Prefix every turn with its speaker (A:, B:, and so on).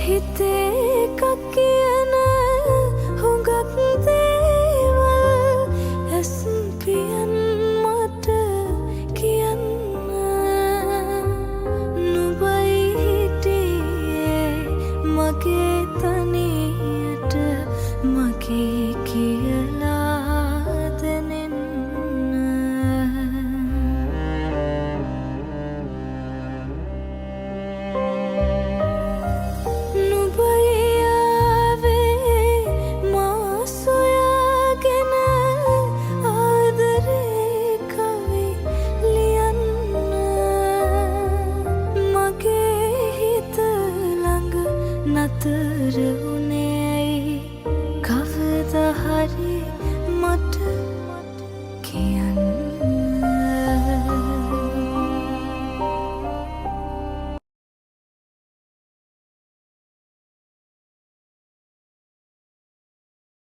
A: හිතේ එකක් කියන හුඟක් දේවල් ඇස් පියන් මට කියන්න නුඹයි හිටියේ මගේ තනියට මගේ කියලා දැනෙන්න නතර වුණේ ඇයි කවදා හරි